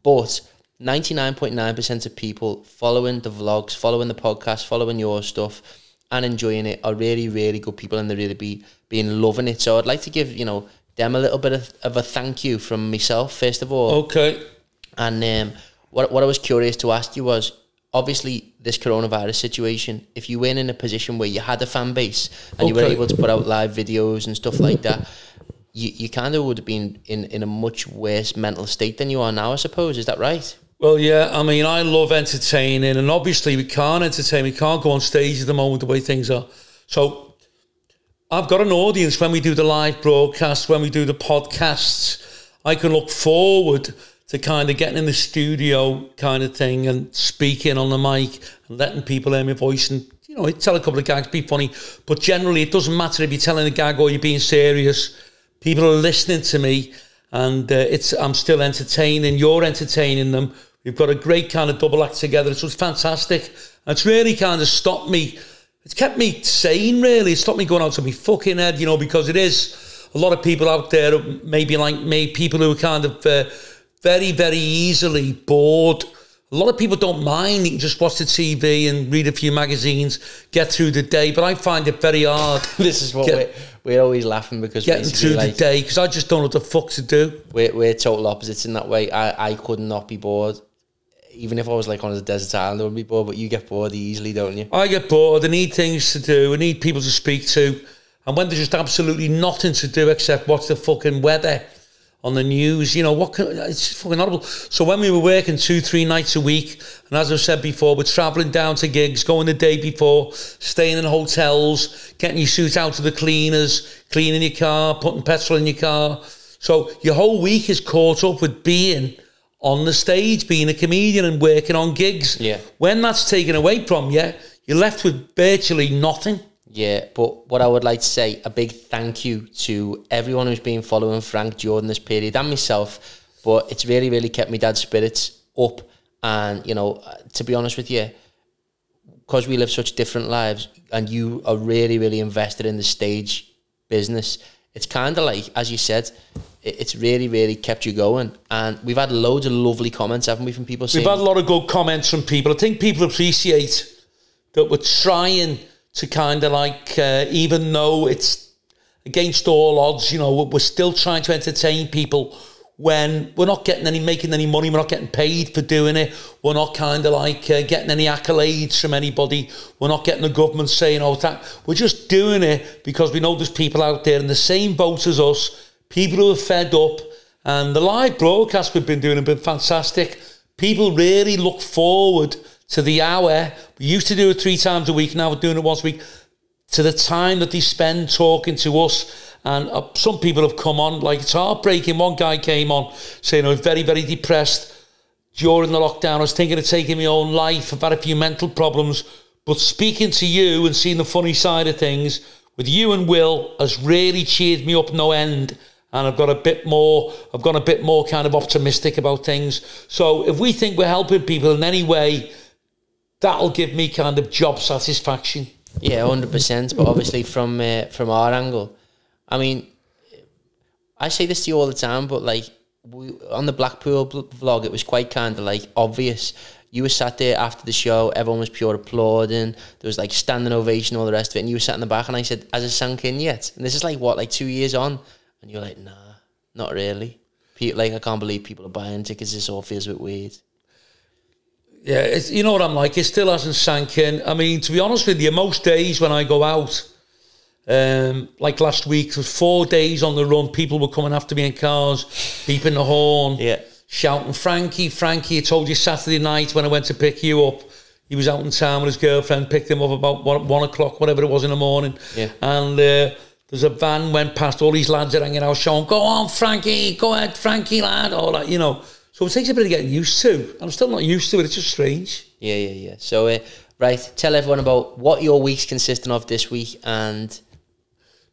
But 99.9% of people following the vlogs, following the podcast, following your stuff and enjoying it are really, really good people, and they really been loving it. So I'd like to give, you know, them a little bit of a thank you from myself, first of all. Okay. And what I was curious to ask you was, obviously, this coronavirus situation, if you weren't in a position where you had a fan base and you were able to put out live videos and stuff like that, you kind of would have been in a much worse mental state than you are now, I suppose. Is that right? Well, yeah, I mean, I love entertaining, and obviously we can't entertain, we can't go on stage at the moment the way things are. So I've got an audience when we do the live broadcasts, when we do the podcasts. I can look forward to kind of getting in the studio kind of thing and speaking on the mic and letting people hear my voice and, you know, tell a couple of gags, be funny. But generally, it doesn't matter if you're telling a gag or you're being serious. People are listening to me, and I'm still entertaining. You're entertaining them. We've got a great kind of double act together. So it's fantastic. And it's really kind of stopped me. It's kept me sane, really. It's stopped me going out to my fucking head, you know, because it is a lot of people out there, maybe like me, people who are kind of very, very easily bored. A lot of people don't mind. You can just watch the TV and read a few magazines, get through the day. But I find it very hard. This is what we're always laughing because getting through the day, because I just don't know what the fuck to do. We're total opposites in that way. I could not be bored. Even if I was like on a desert island, I wouldn't be bored. But you get bored easily, don't you? I get bored. I need things to do. I need people to speak to. And when there's just absolutely nothing to do except watch the fucking weather on the news, you know, it's fucking horrible. So when we were working 2-3 nights a week, and as I've said before, we're travelling down to gigs, going the day before, staying in hotels, getting your suit out to the cleaners, cleaning your car, putting petrol in your car. So your whole week is caught up with being on the stage, being a comedian and working on gigs. Yeah. When that's taken away from you, you're left with virtually nothing. Yeah, but what I would like to say, a big thank you to everyone who's been following Frank during this period and myself. But it's really, really kept my dad's spirits up. And, you know, to be honest with you, because we live such different lives and you are really, really invested in the stage business, it's kind of like, as you said, it's really, really kept you going. And we've had loads of lovely comments, haven't we, from people saying... We've had a lot of good comments from people. I think people appreciate that we're trying to kind of like, even though it's against all odds, you know, we're still trying to entertain people when we're not making any money, we're not getting paid for doing it, we're not kind of like getting any accolades from anybody, we're not getting the government saying, oh, that, we're just doing it because we know there's people out there in the same boat as us, people who are fed up, and the live broadcasts we've been doing have been fantastic. People really look forward to the hour. We used to do it 3 times a week. Now we're doing it once a week. To the time that they spend talking to us. And some people have come on, like, it's heartbreaking. One guy came on saying I was very, very depressed during the lockdown. I was thinking of taking my own life. I've had a few mental problems. But speaking to you and seeing the funny side of things with you and Will has really cheered me up no end. And I've gone a bit more kind of optimistic about things. So if we think we're helping people in any way, that'll give me kind of job satisfaction. Yeah, 100%. But obviously from our angle, I mean, I say this to you all the time, but like on the Blackpool vlog, it was quite kind of like obvious. You were sat there after the show, everyone was pure applauding, there was like standing ovation, all the rest of it, and you were sat in the back, and I said, has it sunk in yet? And this is like, what, like 2 years on? And you're like, nah, not really. Like, I can't believe people are buying tickets, this all feels a bit weird. Yeah, you know what I'm like, it still hasn't sank in. I mean, to be honest with you, most days when I go out, like last week, there was 4 days on the run, people were coming after me in cars, beeping the horn, shouting, Frankie, I told you Saturday night when I went to pick you up, he was out in town with his girlfriend, picked him up about 1 o'clock, whatever it was in the morning, and there's a van went past, all these lads are hanging out shouting, go on Frankie, go ahead Frankie lad, all that, you know. So it takes a bit of getting used to. I'm still not used to it, it's just strange. Yeah. So, right, tell everyone about what your week's consisting of this week. And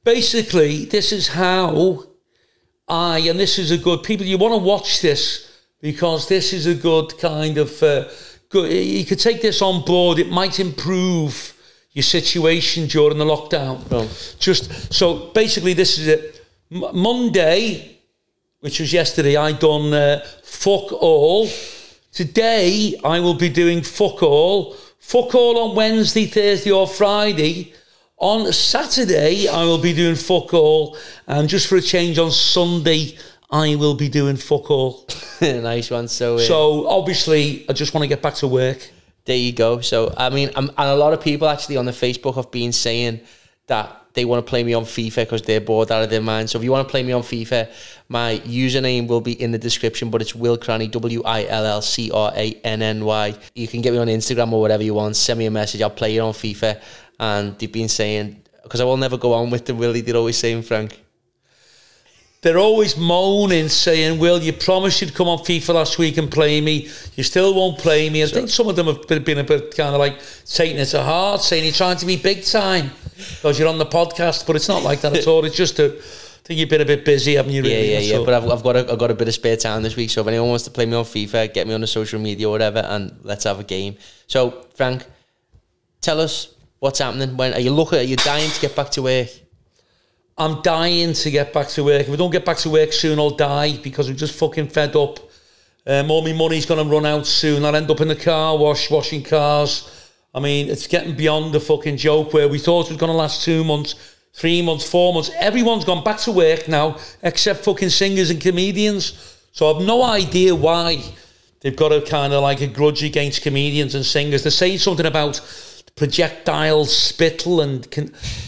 basically, this is how and this is a good, people, you want to watch this because this is a good kind of, good, you could take this on board, it might improve your situation during the lockdown. Just, so basically this is it. Monday, which was yesterday, I done fuck all. Today, I will be doing fuck all. Fuck all on Wednesday, Thursday or Friday. On Saturday, I will be doing fuck all. And just for a change, on Sunday, I will be doing fuck all. Nice one. So obviously, I just want to get back to work. There you go. So, I mean, and a lot of people actually on the Facebook have been saying that they want to play me on FIFA because they're bored out of their mind. So if you want to play me on FIFA, my username will be in the description, but it's Will Cranny, WILLCRANNY. You can get me on Instagram or whatever you want. Send me a message. I'll play you on FIFA. And they've been saying, because I will never go on with them, Willie, they're always saying, Frank. They're always moaning, saying, Will, you promised you'd come on FIFA last week and play me. You still won't play me. I think some of them have been a bit kind of like taking it to heart, saying you're trying to be big time because you're on the podcast, but it's not like that at all. It's just I think you've been a bit busy, haven't you? Really? Yeah. But I've got a bit of spare time this week, so if anyone wants to play me on FIFA, get me on the social media or whatever, and let's have a game. So, Frank, tell us what's happening. When are you dying to get back to work? I'm dying to get back to work. If we don't get back to work soon, I'll die because I'm just fucking fed up. All my money's going to run out soon. I'll end up in the car wash, washing cars. I mean, it's getting beyond the fucking joke where we thought it was going to last 2 months, 3 months, 4 months. Everyone's gone back to work now except fucking singers and comedians. So I've no idea why they've got a kind of like a grudge against comedians and singers. They're saying something about projectile spittle and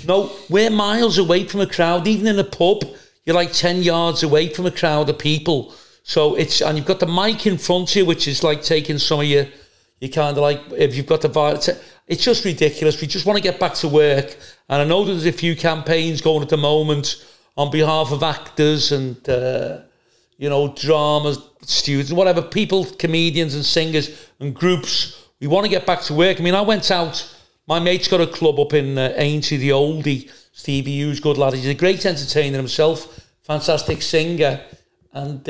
no, we're miles away from a crowd. Even in a pub, you're like 10 yards away from a crowd of people. So and you've got the mic in front of you, which is like taking some of you kind of like, if you've got the virus, it's just ridiculous. We just want to get back to work. And I know there's a few campaigns going at the moment on behalf of actors and drama students, whatever, people, comedians and singers and groups. We want to get back to work. I mean, I went out, my mate's got a club up in Aintree, the Oldie, Stevie Hughes, good lad. He's a great entertainer himself, fantastic singer. And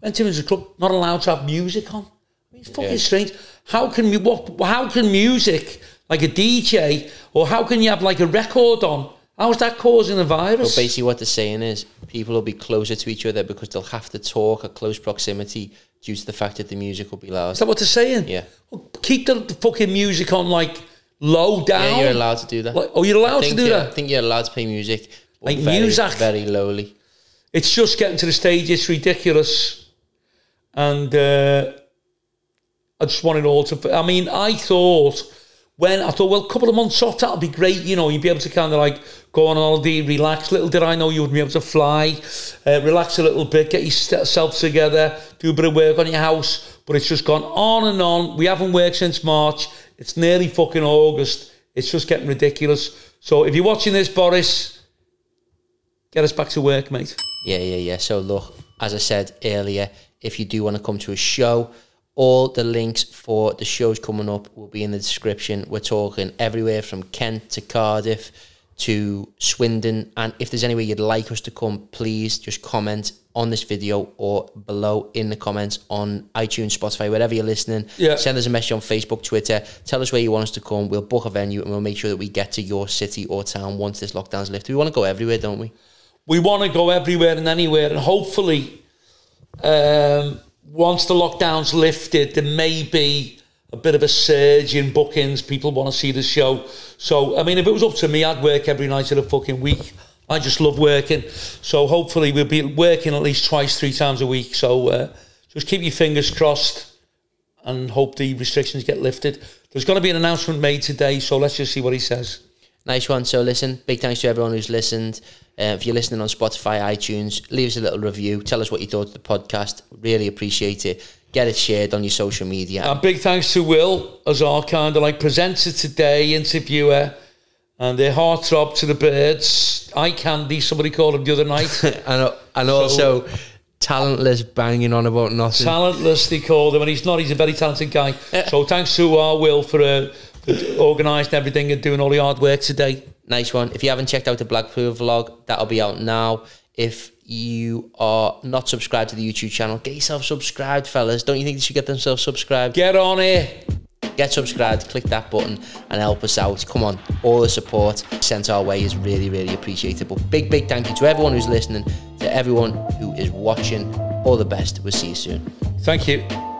went to his club, not allowed to have music on. I mean, it's fucking strange. How can music, like a DJ, or how can you have like a record on? How is that causing a virus? Well, basically what they're saying is people will be closer to each other because they'll have to talk at close proximity due to the fact that the music will be loud. Is that what they're saying? Yeah. Well, keep the fucking music on, like, low down. Yeah, you're allowed to do that. Like, you're allowed to do that? I think you're allowed to play music. Like music? Very lowly. It's just getting to the stage, it's ridiculous. And I just want it all to... I mean, I thought, well, a couple of months off, that'll be great, you'd be able to kind of like go on holiday, relax. Little did I know you wouldn't be able to fly, relax a little bit, get yourself together, do a bit of work on your house. but it's just gone on and on. We haven't worked since March. It's nearly fucking August. It's just getting ridiculous. So if you're watching this, Boris, get us back to work, mate. Yeah. So look, as I said earlier, if you do want to come to a show, all the links for the shows coming up will be in the description. We're talking everywhere from Kent to Cardiff to Swindon. And if there's anywhere you'd like us to come, please just comment on this video or below in the comments on iTunes, Spotify, wherever you're listening. Yeah. Send us a message on Facebook, Twitter. Tell us where you want us to come. We'll book a venue and we'll make sure that we get to your city or town once this lockdown's lifted. We want to go everywhere, don't we? We want to go everywhere and anywhere, and hopefully once the lockdown's lifted, there may be a bit of a surge in bookings. People want to see the show. So, I mean, if it was up to me, I'd work every night of the fucking week. I just love working. So hopefully we'll be working at least 2-3 times a week. So just keep your fingers crossed and hope the restrictions get lifted. There's going to be an announcement made today, so let's just see what he says. Nice one. So listen, big thanks to everyone who's listened. If you're listening on Spotify, iTunes, leave us a little review. Tell us what you thought of the podcast. Really appreciate it. Get it shared on your social media. And big thanks to Will as our kind of like presenter today, interviewer, and their heartthrob to the birds. Eye candy, somebody called him the other night. and also talentless, banging on about nothing. Talentless, they called him, and he's not. He's a very talented guy. So thanks to our Will for organising everything and doing all the hard work today. Nice one. If you haven't checked out the Blackpool vlog, that'll be out now. If you are not subscribed to the YouTube channel, get yourself subscribed, fellas. Don't you think they should get themselves subscribed? Get on here. Get subscribed, click that button and help us out. Come on, all the support sent our way is really, really appreciated. But big thank you to everyone who's listening, to everyone who is watching. All the best. We'll see you soon. Thank you.